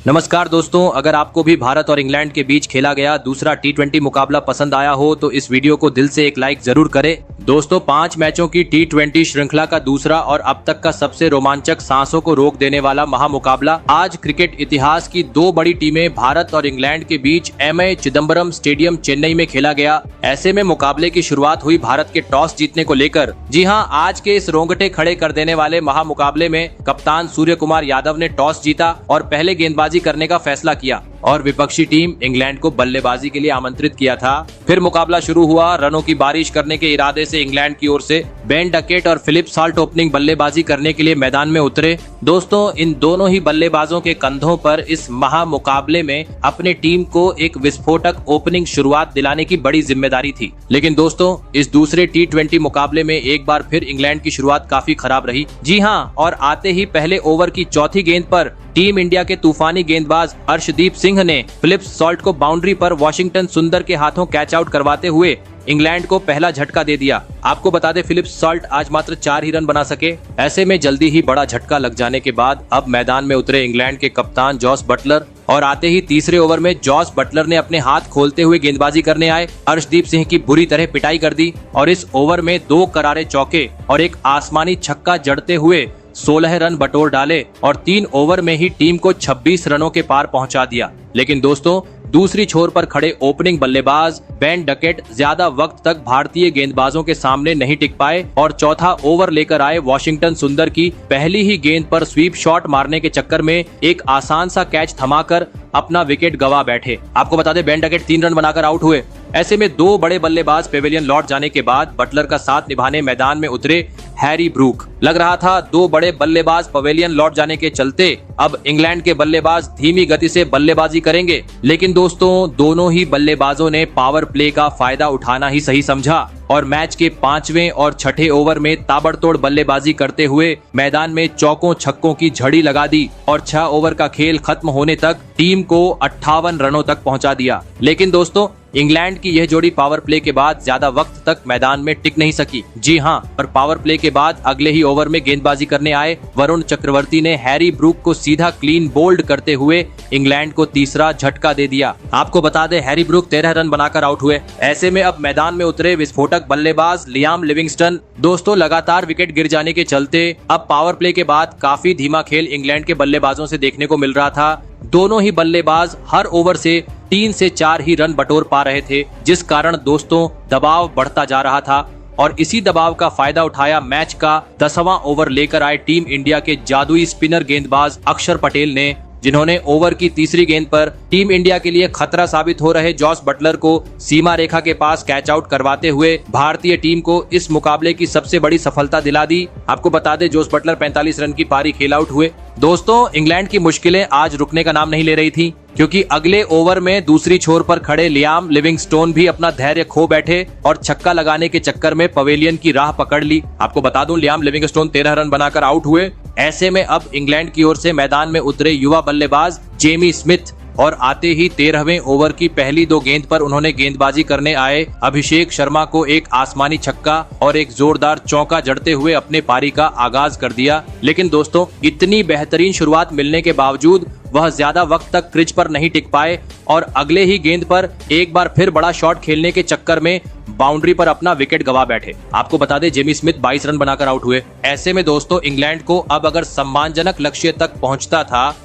नमस्कार दोस्तों, अगर आपको भी भारत और इंग्लैंड के बीच खेला गया दूसरा टी20 मुकाबला पसंद आया हो तो इस वीडियो को दिल से एक लाइक जरूर करें। दोस्तों, 5 मैचों की टी20 श्रृंखला का दूसरा और अब तक का सबसे रोमांचक, सांसों को रोक देने वाला महामुकाबला आज क्रिकेट इतिहास की 2 बड़ी टीमें भारत और इंग्लैंड के बीच एमए चिदम्बरम स्टेडियम चेन्नई में खेला गया। ऐसे में मुकाबले की शुरुआत हुई भारत के टॉस जीतने को लेकर। जी हां, आज के इस रोंगटे खड़े कर देने वाले महामुकाबले में कप्तान सूर्य कुमार यादव ने टॉस जीता और पहले गेंदबाजी करने का फैसला किया और विपक्षी टीम इंग्लैंड को बल्लेबाजी के लिए आमंत्रित किया था। फिर मुकाबला शुरू हुआ। रनों की बारिश करने के इरादे से इंग्लैंड की ओर से बेन डकेट और फिलिप सॉल्ट ओपनिंग बल्लेबाजी करने के लिए मैदान में उतरे। दोस्तों, इन दोनों ही बल्लेबाजों के कंधों पर इस महामुकाबले में अपने टीम को एक विस्फोटक ओपनिंग शुरुआत दिलाने की बड़ी जिम्मेदारी थी। लेकिन दोस्तों, इस दूसरे टी20 मुकाबले में एक बार फिर इंग्लैंड की शुरुआत काफी खराब रही। जी हाँ, और आते ही पहले ओवर की चौथी गेंद पर टीम इंडिया के तूफानी गेंदबाज अर्शदीप सिंह ने फिलिप सॉल्ट को बाउंड्री पर वाशिंगटन सुंदर के हाथों कैच आउट करवाते हुए इंग्लैंड को पहला झटका दे दिया। आपको बता दें, फिलिप सॉल्ट आज मात्र 4 ही रन बना सके। ऐसे में जल्दी ही बड़ा झटका लग जाने के बाद अब मैदान में उतरे इंग्लैंड के कप्तान जॉस बटलर और आते ही तीसरे ओवर में जॉस बटलर ने अपने हाथ खोलते हुए गेंदबाजी करने आए अर्शदीप सिंह की बुरी तरह पिटाई कर दी और इस ओवर में 2 करारे चौके और एक आसमानी छक्का जड़ते हुए 16 रन बटोर डाले और 3 ओवर में ही टीम को 26 रनों के पार पहुंचा दिया। लेकिन दोस्तों, दूसरी छोर पर खड़े ओपनिंग बल्लेबाज बेन डकेट ज्यादा वक्त तक भारतीय गेंदबाजों के सामने नहीं टिक पाए और चौथा ओवर लेकर आए वाशिंगटन सुंदर की पहली ही गेंद पर स्वीप शॉट मारने के चक्कर में एक आसान सा कैच थमाकर अपना विकेट गवा बैठे। आपको बता दें, बेन डकेट 3 रन बनाकर आउट हुए। ऐसे में 2 बड़े बल्लेबाज पेविलियन लौट जाने के बाद बटलर का साथ निभाने मैदान में उतरे हैरी ब्रूक। लग रहा था 2 बड़े बल्लेबाज पवेलियन लौट जाने के चलते अब इंग्लैंड के बल्लेबाज धीमी गति से बल्लेबाजी करेंगे। लेकिन दोस्तों, दोनों ही बल्लेबाजों ने पावर प्ले का फायदा उठाना ही सही समझा और मैच के 5वें और 6ठे ओवर में ताबड़तोड़ बल्लेबाजी करते हुए मैदान में चौकों छक्कों की झड़ी लगा दी और 6 ओवर का खेल खत्म होने तक टीम को 58 रनों तक पहुंचा दिया। लेकिन दोस्तों, इंग्लैंड की यह जोड़ी पावर प्ले के बाद ज्यादा वक्त तक मैदान में टिक नहीं सकी। जी हां, पर पावर प्ले के बाद अगले ही ओवर में गेंदबाजी करने आए वरुण चक्रवर्ती ने हैरी ब्रूक को सीधा क्लीन बोल्ड करते हुए इंग्लैंड को तीसरा झटका दे दिया। आपको बता दें, हैरी ब्रूक 13 रन बनाकर आउट हुए। ऐसे में अब मैदान में उतरे विस्फोटक बल्लेबाज लियाम लिविंगस्टन। दोस्तों, लगातार विकेट गिर जाने के चलते अब पावर प्ले के बाद काफी धीमा खेल इंग्लैंड के बल्लेबाजों से देखने को मिल रहा था। दोनों ही बल्लेबाज हर ओवर से 3 से 4 ही रन बटोर पा रहे थे, जिस कारण दोस्तों दबाव बढ़ता जा रहा था और इसी दबाव का फायदा उठाया मैच का 10वां ओवर लेकर आए टीम इंडिया के जादुई स्पिनर गेंदबाज अक्षर पटेल ने, जिन्होंने ओवर की तीसरी गेंद पर टीम इंडिया के लिए खतरा साबित हो रहे जॉस बटलर को सीमा रेखा के पास कैच आउट करवाते हुए भारतीय टीम को इस मुकाबले की सबसे बड़ी सफलता दिला दी। आपको बता दें, जॉस बटलर 45 रन की पारी खेल आउट हुए। दोस्तों, इंग्लैंड की मुश्किलें आज रुकने का नाम नहीं ले रही थी, क्योंकि अगले ओवर में दूसरी छोर पर खड़े लियाम लिविंगस्टोन भी अपना धैर्य खो बैठे और छक्का लगाने के चक्कर में पवेलियन की राह पकड़ ली। आपको बता दूं, लियाम लिविंगस्टोन 13 रन बनाकर आउट हुए। ऐसे में अब इंग्लैंड की ओर से मैदान में उतरे युवा बल्लेबाज जेमी स्मिथ और आते ही 13वें ओवर की पहली 2 गेंद पर उन्होंने गेंदबाजी करने आए अभिषेक शर्मा को एक आसमानी छक्का और एक जोरदार चौका जड़ते हुए अपने पारी का आगाज कर दिया। लेकिन दोस्तों, इतनी बेहतरीन शुरुआत मिलने के बावजूद वह ज्यादा वक्त तक क्रीज पर नहीं टिक पाए और अगले ही गेंद पर एक बार फिर बड़ा शॉट खेलने के चक्कर में बाउंड्री पर अपना विकेट गवा बैठे। आपको बता दें, जेमी स्मिथ 22 रन बनाकर आउट हुए। ऐसे में दोस्तों, इंग्लैंड को अब अगर सम्मानजनक लक्ष्य तक पहुंचता था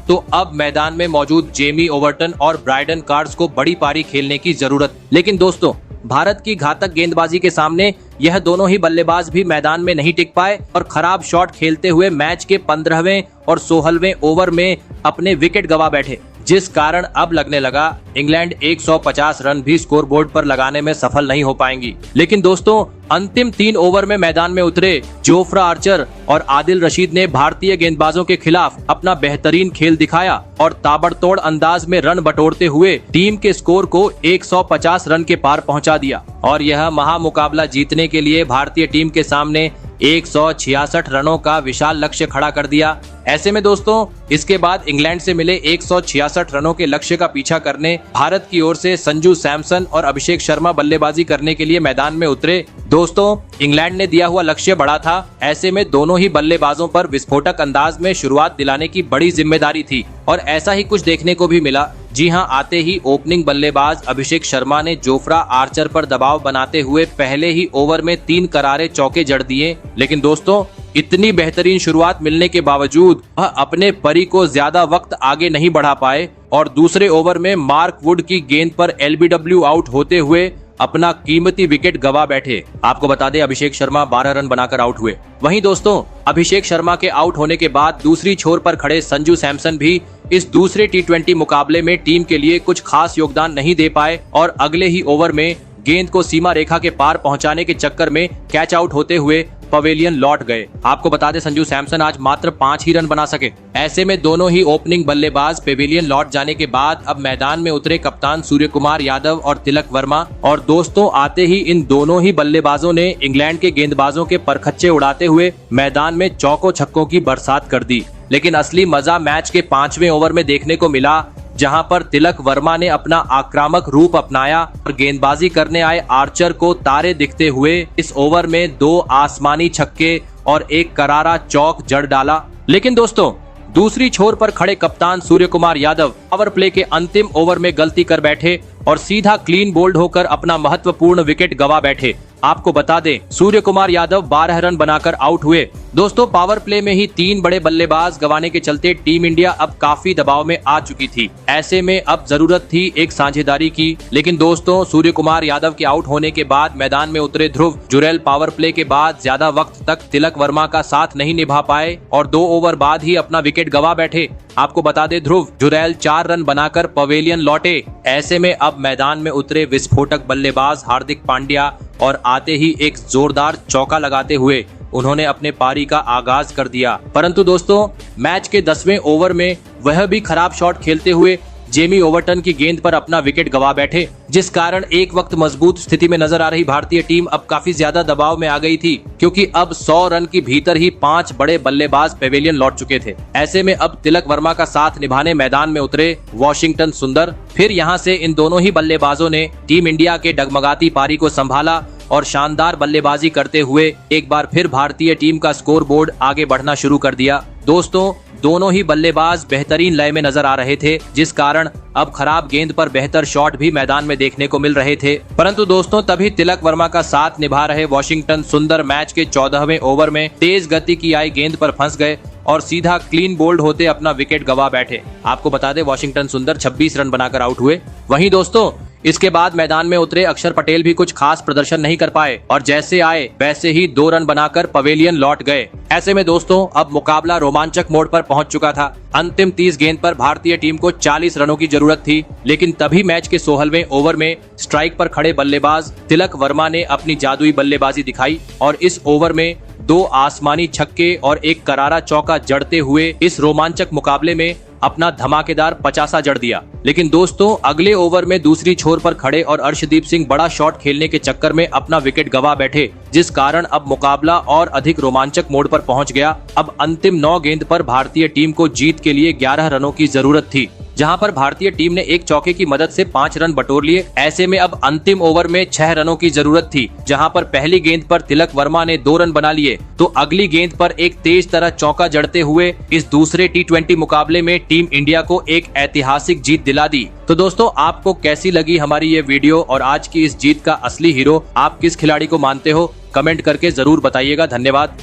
तो अब मैदान में मौजूद जेमी ओवर्टन और ब्राइडन कार्ड्स को बड़ी पारी खेलने की जरूरत। लेकिन दोस्तों, भारत की घातक गेंदबाजी के सामने यह दोनों ही बल्लेबाज भी मैदान में नहीं टिक पाए और खराब शॉट खेलते हुए मैच के 15वें और 16वें ओवर में अपने विकेट गवा बैठे, जिस कारण अब लगने लगा इंग्लैंड 150 रन भी स्कोरबोर्ड पर लगाने में सफल नहीं हो पाएंगी। लेकिन दोस्तों, अंतिम 3 ओवर में मैदान में उतरे जोफ्रा आर्चर और आदिल रशीद ने भारतीय गेंदबाजों के खिलाफ अपना बेहतरीन खेल दिखाया और ताबड़तोड़ अंदाज में रन बटोरते हुए टीम के स्कोर को 150 रन के पार पहुंचा दिया और यह महामुकाबला जीतने के लिए भारतीय टीम के सामने 166 रनों का विशाल लक्ष्य खड़ा कर दिया। ऐसे में दोस्तों, इसके बाद इंग्लैंड से मिले 166 रनों के लक्ष्य का पीछा करने भारत की ओर से संजू सैमसन और अभिषेक शर्मा बल्लेबाजी करने के लिए मैदान में उतरे। दोस्तों इंग्लैंड ने दिया हुआ लक्ष्य बड़ा था, ऐसे में दोनों ही बल्लेबाजों पर विस्फोटक अंदाज में शुरुआत दिलाने की बड़ी जिम्मेदारी थी और ऐसा ही कुछ देखने को भी मिला। जी हां, आते ही ओपनिंग बल्लेबाज अभिषेक शर्मा ने जोफ्रा आर्चर पर दबाव बनाते हुए पहले ही ओवर में 3 करारे चौके जड़ दिए। लेकिन दोस्तों इतनी बेहतरीन शुरुआत मिलने के बावजूद वह अपने परी को ज्यादा वक्त आगे नहीं बढ़ा पाए और दूसरे ओवर में मार्क वुड की गेंद पर एलबीडब्ल्यू आउट होते हुए अपना कीमती विकेट गवा बैठे। आपको बता दें अभिषेक शर्मा 12 रन बनाकर आउट हुए। वहीं दोस्तों अभिषेक शर्मा के आउट होने के बाद दूसरी छोर पर खड़े संजू सैमसन भी इस दूसरे टी20 मुकाबले में टीम के लिए कुछ खास योगदान नहीं दे पाए और अगले ही ओवर में गेंद को सीमा रेखा के पार पहुंचाने के चक्कर में कैच आउट होते हुए पवेलियन लौट गए। आपको बता दें संजू सैमसन आज मात्र 5 ही रन बना सके। ऐसे में दोनों ही ओपनिंग बल्लेबाज पवेलियन लौट जाने के बाद अब मैदान में उतरे कप्तान सूर्य कुमार यादव और तिलक वर्मा। और दोस्तों आते ही इन दोनों ही बल्लेबाजों ने इंग्लैंड के गेंदबाजों के परखच्चे उड़ाते हुए मैदान में चौकों छक्कों की बरसात कर दी। लेकिन असली मजा मैच के 5वें ओवर में देखने को मिला, जहां पर तिलक वर्मा ने अपना आक्रामक रूप अपनाया और गेंदबाजी करने आए आर्चर को तारे दिखते हुए इस ओवर में 2 आसमानी छक्के और 1 करारा चौक जड़ डाला। लेकिन दोस्तों दूसरी छोर पर खड़े कप्तान सूर्य कुमार यादव पावर प्ले के अंतिम ओवर में गलती कर बैठे और सीधा क्लीन बोल्ड होकर अपना महत्वपूर्ण विकेट गवा बैठे। आपको बता दें सूर्य कुमार यादव 12 रन बनाकर आउट हुए। दोस्तों पावर प्ले में ही 3 बड़े बल्लेबाज गंवाने के चलते टीम इंडिया अब काफी दबाव में आ चुकी थी। ऐसे में अब जरूरत थी एक साझेदारी की। लेकिन दोस्तों सूर्य कुमार यादव के आउट होने के बाद मैदान में उतरे ध्रुव जुरैल पावर प्ले के बाद ज्यादा वक्त तक तिलक वर्मा का साथ नहीं निभा पाए और 2 ओवर बाद ही अपना विकेट गवा बैठे। आपको बता दें ध्रुव जुरैल 4 रन बनाकर पवेलियन लौटे। ऐसे में अब मैदान में उतरे विस्फोटक बल्लेबाज हार्दिक पांड्या और आते ही एक जोरदार चौका लगाते हुए उन्होंने अपने पारी का आगाज कर दिया। परंतु दोस्तों मैच के 10वें ओवर में वह भी खराब शॉट खेलते हुए जेमी ओवरटन की गेंद पर अपना विकेट गवा बैठे, जिस कारण एक वक्त मजबूत स्थिति में नजर आ रही भारतीय टीम अब काफी ज्यादा दबाव में आ गई थी, क्योंकि अब 100 रन की भीतर ही 5 बड़े बल्लेबाज पेवेलियन लौट चुके थे। ऐसे में अब तिलक वर्मा का साथ निभाने मैदान में उतरे वॉशिंगटन सुंदर। फिर यहां से इन दोनों ही बल्लेबाजों ने टीम इंडिया के डगमगाती पारी को संभाला और शानदार बल्लेबाजी करते हुए एक बार फिर भारतीय टीम का स्कोर बोर्ड आगे बढ़ना शुरू कर दिया। दोस्तों दोनों ही बल्लेबाज बेहतरीन लय में नजर आ रहे थे, जिस कारण अब खराब गेंद पर बेहतर शॉट भी मैदान में देखने को मिल रहे थे। परंतु दोस्तों तभी तिलक वर्मा का साथ निभा रहे वॉशिंगटन सुंदर मैच के 14वें ओवर में तेज गति की आई गेंद पर फंस गए और सीधा क्लीन बोल्ड होते अपना विकेट गवा बैठे। आपको बता दें वॉशिंगटन सुंदर 26 रन बनाकर आउट हुए। वहीं दोस्तों इसके बाद मैदान में उतरे अक्षर पटेल भी कुछ खास प्रदर्शन नहीं कर पाए और जैसे आए वैसे ही 2 रन बनाकर पवेलियन लौट गए। ऐसे में दोस्तों अब मुकाबला रोमांचक मोड़ पर पहुंच चुका था। अंतिम 30 गेंद पर भारतीय टीम को 40 रनों की जरूरत थी, लेकिन तभी मैच के 16वें ओवर में स्ट्राइक पर खड़े बल्लेबाज तिलक वर्मा ने अपनी जादुई बल्लेबाजी दिखाई और इस ओवर में 2 आसमानी छक्के और 1 करारा चौका जड़ते हुए इस रोमांचक मुकाबले में अपना धमाकेदार 50 जड़ दिया। लेकिन दोस्तों अगले ओवर में दूसरी छोर पर खड़े और अर्शदीप सिंह बड़ा शॉट खेलने के चक्कर में अपना विकेट गवा बैठे, जिस कारण अब मुकाबला और अधिक रोमांचक मोड़ पर पहुंच गया। अब अंतिम 9 गेंद पर भारतीय टीम को जीत के लिए 11 रनों की जरूरत थी, जहां पर भारतीय टीम ने एक चौके की मदद से 5 रन बटोर लिए। ऐसे में अब अंतिम ओवर में 6 रनों की जरूरत थी, जहां पर पहली गेंद पर तिलक वर्मा ने 2 रन बना लिए तो अगली गेंद पर एक तेज तरह चौका जड़ते हुए इस दूसरे टी20 मुकाबले में टीम इंडिया को एक ऐतिहासिक जीत दिला दी। तो दोस्तों आपको कैसी लगी हमारी ये वीडियो और आज की इस जीत का असली हीरो आप किस खिलाड़ी को मानते हो, कमेंट करके जरूर बताइएगा। धन्यवाद।